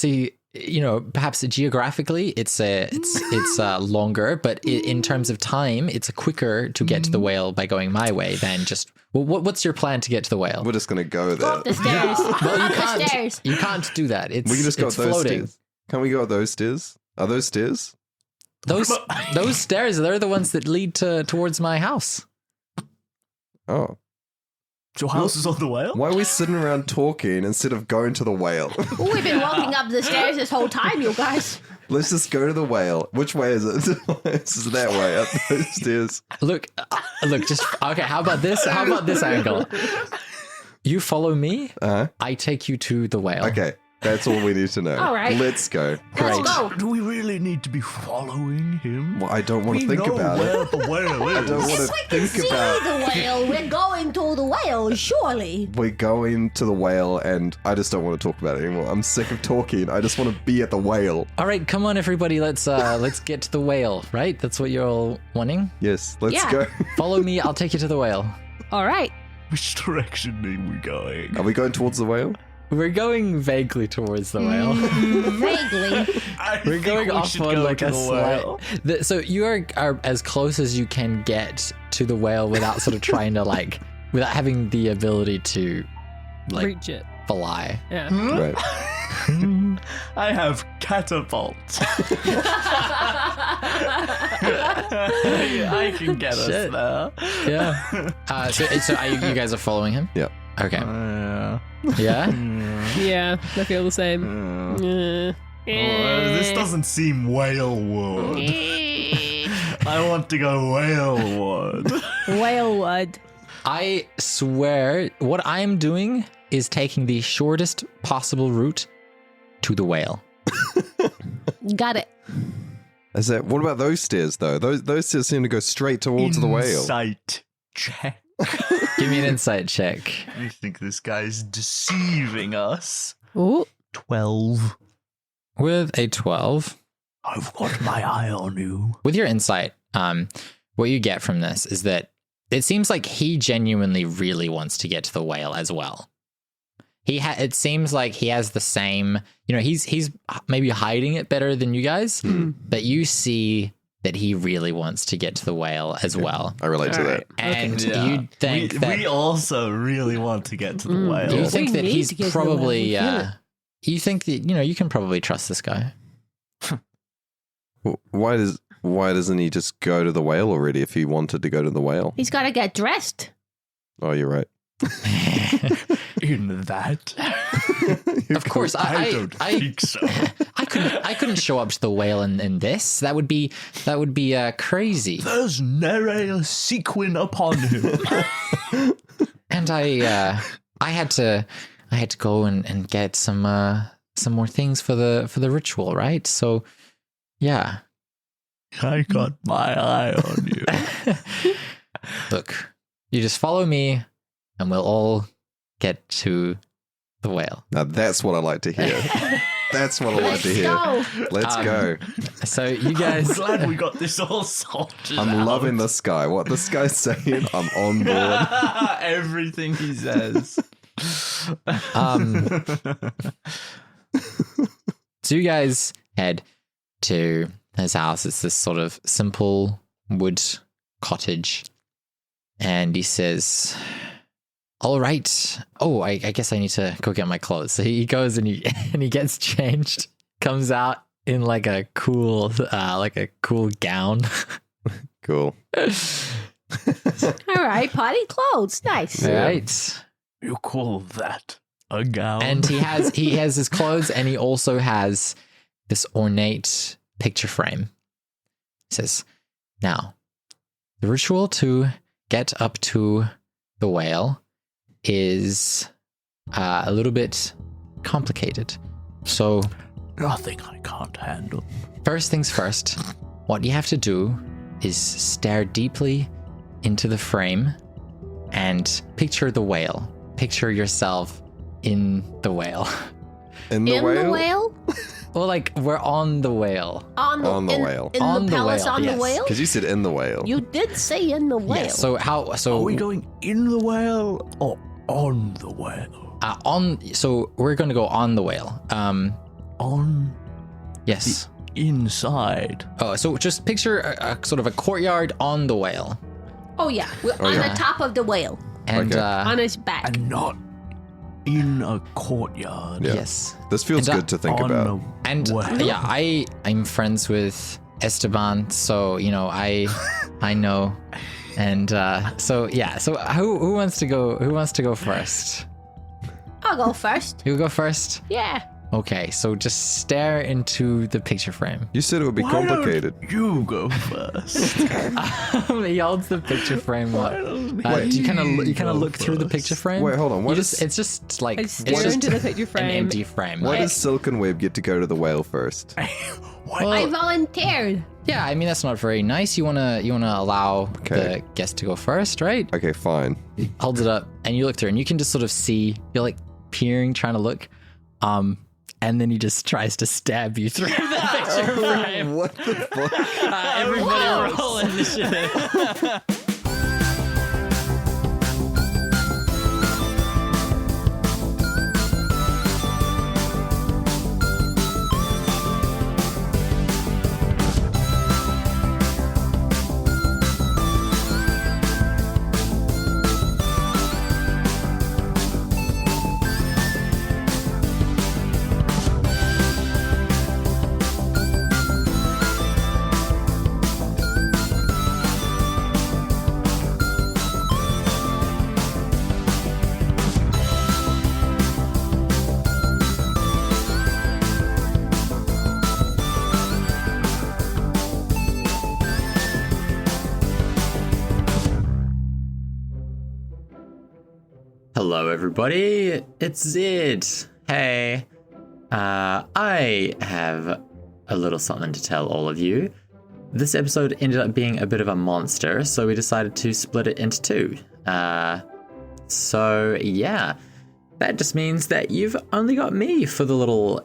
a you know, perhaps geographically it's longer, but in terms of time, it's quicker to get to the whale by going my way than just. Well, what's your plan to get to the whale?
We're just going to go
Go
there.
up the stairs.
Well, you
Up the
can't.
stairs.
You can't do that. It's
We can just go up
it's
those
floating.
stairs. Can we go up those stairs? Are those stairs?
Those stairs, they're the ones that lead towards my house.
Oh.
Your house is on the whale?
Why are we sitting around talking instead of going to the whale?
Oh, we've been walking up the stairs this whole time, you guys.
Let's just go to the whale. Which way is it? It's that way, up those stairs.
Look, just okay. How about this? How about this angle? You follow me. I take you to the whale.
Okay, that's all we need to know.
All right.
Let's go.
Let's go.
Do we really need to be following him?
Well, I don't want to think about it.
The whale
I don't want
Yes,
to
we can
think
see
about.
the whale. We're going to the whale, surely.
We're going to the whale, and I just don't want to talk about it anymore. I'm sick of talking. I just want to be at the whale.
All right, come on, everybody. Let's get to the whale. Right? That's what you're all wanting.
Yes, let's
Yeah.
go.
Follow me. I'll take you to the whale.
All right.
Which direction are we going?
Are we going towards the whale?
We're going vaguely towards the whale.
Vaguely.
We're going off on like a slight. So you are as close as you can get to the whale without sort of trying to like, without having the ability to like
Reach it.
fly.
Yeah.
Right.
I have catapult. I can get us
Shit.
there.
Yeah. So are you guys are following him?
Yeah.
Okay.
Yeah.
Yeah.
Yeah, I feel the same.
This doesn't seem whalewood. I want to go whalewood.
Whalewood.
I swear, what I am doing is taking the shortest possible route to the whale.
Got it.
Is that? What about those stairs though? Those stairs seem to go straight towards the whale.
Insight check.
Give me an insight check.
I think this guy's deceiving us.
Ooh.
12.
With a 12.
I've got my eye on you.
With your insight, what you get from this is that it seems like he genuinely really wants to get to the whale as well. It seems like he has the same, he's maybe hiding it better than you guys, but you see that he really wants to get to the whale as well.
I relate to that.
And you think that
we also really want to get to the whale.
you think
We
that
need
he's
to get to the whale.
probably
We feel it.
you think that you can probably trust this guy.
Why doesn't he just go to the whale already if he wanted to go to the whale?
He's got to get dressed.
Oh, you're right.
In that?
Of course,
I don't think so.
I couldn't show up to the whale in this. That would be crazy.
There's nary a sequin upon him.
And I had to go and get some more things for the ritual, right? So yeah.
I got my eye on you.
Look, you just follow me and we'll all get to the whale.
Now that's what I like to hear. That's what I like to hear.
Go.
Let's go.
So you
I'm
guys
glad we got this all sorted
I'm
out.
loving this guy. What this guy's saying, I'm on board.
Everything he says.
So you guys head to his house. It's this sort of simple wood cottage. And he says, all right. Oh, I guess I need to go get my clothes. So he goes and he gets changed, comes out in like a cool gown.
Cool.
All right, party clothes. Nice.
All right.
You call that a gown?
And he has his clothes, and he also has this ornate picture frame. He says, now, the ritual to get up to the whale is a little bit complicated. So,
Nothing I can't handle.
first things first, what you have to do is stare deeply into the frame and picture the whale. Picture yourself in the whale.
In the
In
whale?
the whale?
Well, like, we're on the whale.
On the whale.
In
On
the
the
palace
whale,
on
yes.
the whale?
Because you said in the whale.
You did say in the whale.
Yes. So
Are we going in the whale or on the whale?
so we're going to go on the whale.
On
Yes.
inside.
Oh, so just picture a sort of a courtyard on the whale.
Oh, yeah. We're on
yeah.
the top of the whale.
And
Okay.
On his back.
And not in a courtyard.
Yeah.
yes.
This feels
And,
good to think
On
about.
a
And
whale.
yeah, I'm friends with Esteban, so I know And so who wants to go? Who wants to go first?
I'll go first.
You go first.
Yeah.
Okay, so just stare into the picture frame.
You said it would be complicated.
You go first.
He holds the picture frame up. You kind of look through the picture frame.
Wait, hold on.
It's just like
I stare into the picture frame.
an empty frame.
Why does Silkenweb get to go to the whale first?
Well,
I volunteered.
yeah, I mean that's not very nice. You wanna allow the guest to go first, right?
Okay, fine.
He holds it up, and you look through, and you can just sort of see. You're like peering, trying to look, and then he just tries to stab you through the picture frame.
What the fuck?
Everybody roll initiative. Hello, everybody. It's Zid. Hey. I have a little something to tell all of you. This episode ended up being a bit of a monster, so we decided to split it into two. So, yeah. That just means that you've only got me for the little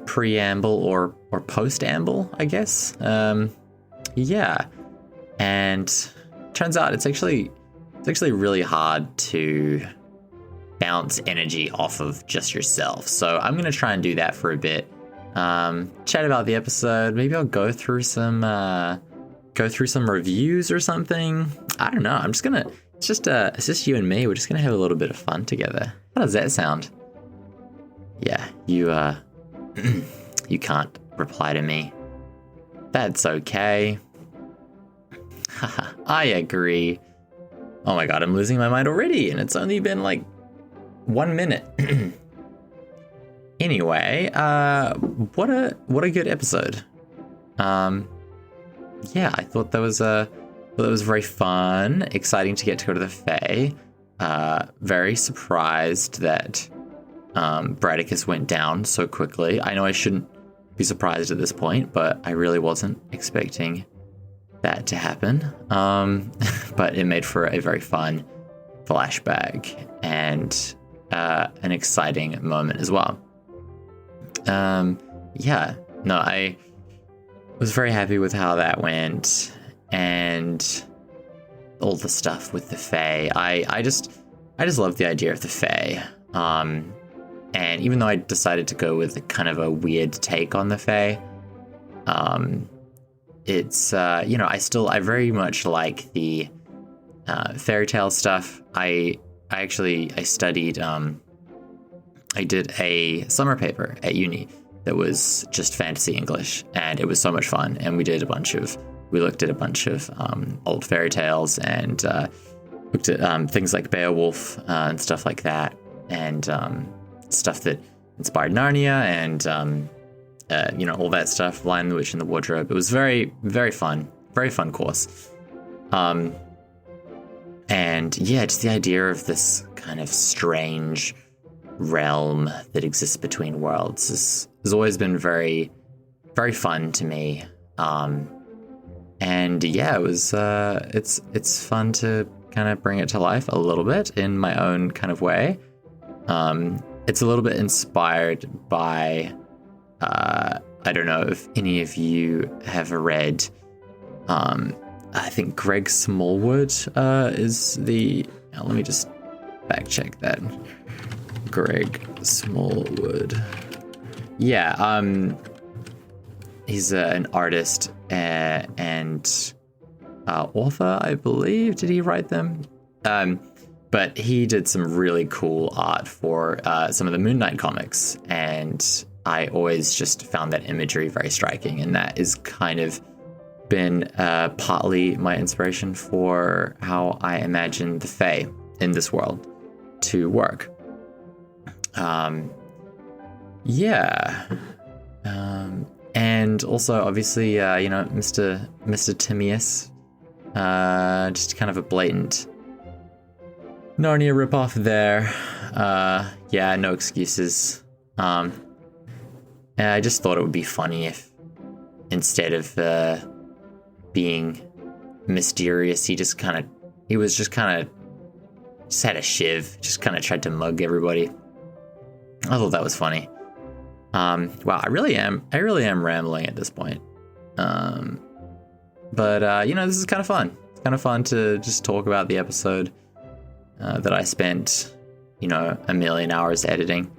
preamble or post-amble, I guess. Yeah. And turns out it's actually really hard to bounce energy off of just yourself. So I'm going to try and do that for a bit. Chat about the episode. Maybe I'll go through some reviews or something. I don't know. It's just you and me. We're just going to have a little bit of fun together. How does that sound? Yeah, you you can't reply to me. That's okay. I agree. Oh my god, I'm losing my mind already, and it's only been like 1 minute. Anyway, what a good episode. Yeah, I thought that was very fun, exciting to get to go to the Fae. Very surprised that Bradicus went down so quickly. I know I shouldn't be surprised at this point, but I really wasn't expecting that to happen. But it made for a very fun flashback and an exciting moment as well. Yeah, no, I was very happy with how that went and all the stuff with the Fae. I just love the idea of the Fae. And even though I decided to go with kind of a weird take on the Fae, it's I very much like the fairy tale stuff. I studied, I did a summer paper at uni that was just fantasy English, and it was so much fun. And we looked at a bunch of old fairy tales and looked at things like Beowulf and stuff like that, and stuff that inspired Narnia and all that stuff, Lion, the Witch, and the Wardrobe. It was very, very fun course. And yeah, just the idea of this kind of strange realm that exists between worlds has always been very, very fun to me. And yeah, it was it's fun to kind of bring it to life a little bit in my own kind of way. It's a little bit inspired by I don't know if any of you have read I think Greg Smallwood is the... Now, let me just back check that. Greg Smallwood. Yeah, he's an artist and author, I believe. Did he write them? But he did some really cool art for some of the Moon Knight comics, and I always just found that imagery very striking, and that is kind of been partly my inspiration for how I imagine the Fae in this world to work. And also, obviously, Mr. Timaeus, just kind of a blatant Narnia ripoff there. No excuses. And I just thought it would be funny if, instead of being mysterious, he just had a shiv, just kind of tried to mug everybody. I thought that was funny. Wow, I really am rambling at this point. But this is kind of fun. It's kind of fun to just talk about the episode that I spent, a million hours editing.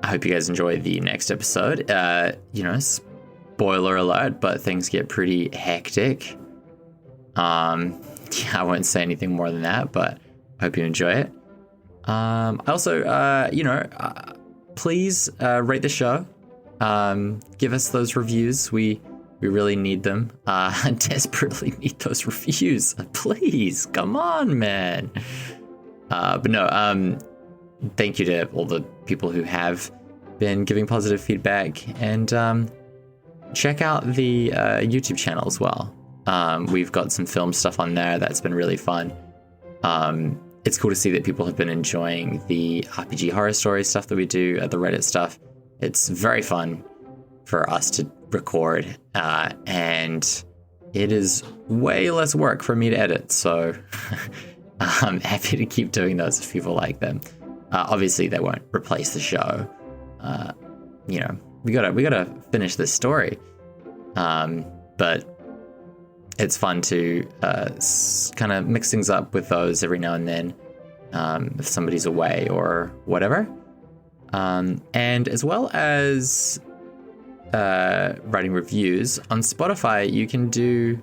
I hope you guys enjoy the next episode. Spoiler alert, but things get pretty hectic. I won't say anything more than that, but I hope you enjoy it. Please rate the show. Give us those reviews. We really need them. Desperately need those reviews. Please, come on, man. Thank you to all the people who have been giving positive feedback, and check out the YouTube channel as well. We've got some film stuff on there that's been really fun. It's cool to see that people have been enjoying the RPG horror story stuff that we do, the Reddit stuff. It's very fun for us to record, and it is way less work for me to edit, so I'm happy to keep doing those if people like them. Obviously, they won't replace the show. We gotta finish this story, but it's fun to kind of mix things up with those every now and then, if somebody's away or whatever. And as well as writing reviews on Spotify, you can do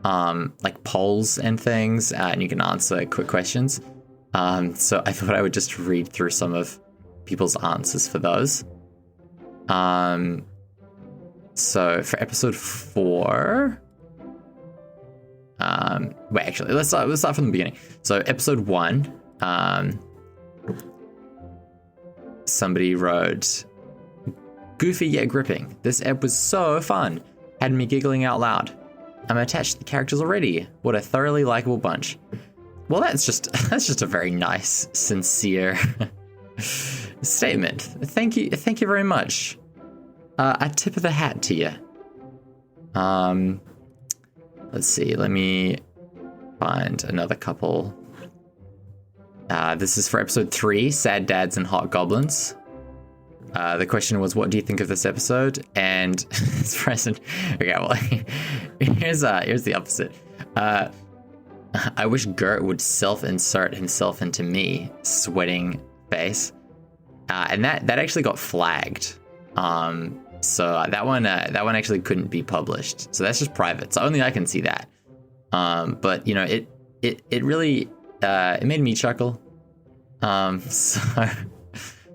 like polls and things, and you can answer quick questions. So I thought I would just read through some of people's answers for those. So for episode 4, let's start from the beginning. So episode 1, somebody wrote, "Goofy yet gripping. This ep was so fun. Had me giggling out loud. I'm attached to the characters already. What a thoroughly likable bunch." Well, that's just a very nice, sincere statement. Thank you very much. A tip of the hat to you. Let's see. Let me find another couple. This is for episode 3, Sad Dads and Hot Goblins. The question was, what do you think of this episode? And it's present. Okay, well, here's the opposite. I wish Gert would self-insert himself into me, sweating face. And that actually got flagged. So that one actually couldn't be published. So that's just private. So only I can see that. But it really it made me chuckle. So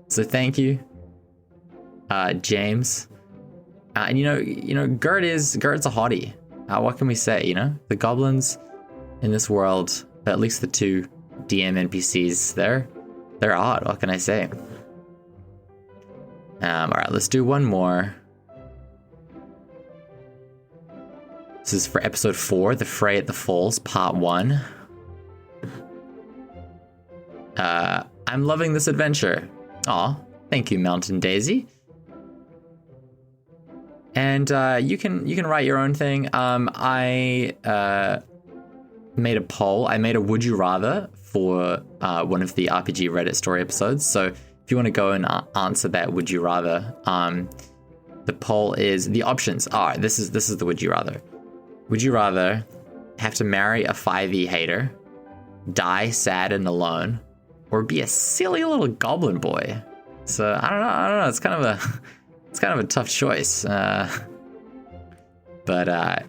thank you, James. And Gert's a hottie. What can we say? The goblins in this world, at least the 2 DM NPCs, they're hot. What can I say? All right, let's do one more. This is for episode 4, The Fray at the Falls, part 1. I'm loving this adventure. Aw, thank you, Mountain Daisy. And you can write your own thing. I made a poll. I made a Would You Rather for one of the RPG Reddit story episodes. So if you want to go and answer that Would You Rather, the poll is, the options are, this is the Would You Rather. Would you rather have to marry a 5e hater, die sad and alone, or be a silly little goblin boy? So I don't know. It's kind of a tough choice. But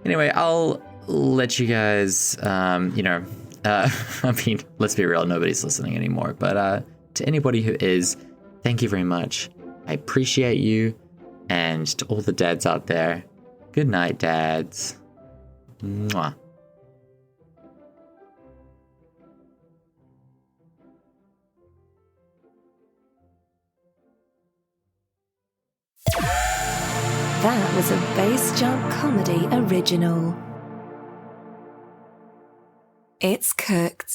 anyway, I'll let you guys. I mean, let's be real. Nobody's listening anymore. But to anybody who is, thank you very much. I appreciate you, And to all the dads out there, good night, dads. Mwah.
That was a Bass Jump Comedy original. It's cooked.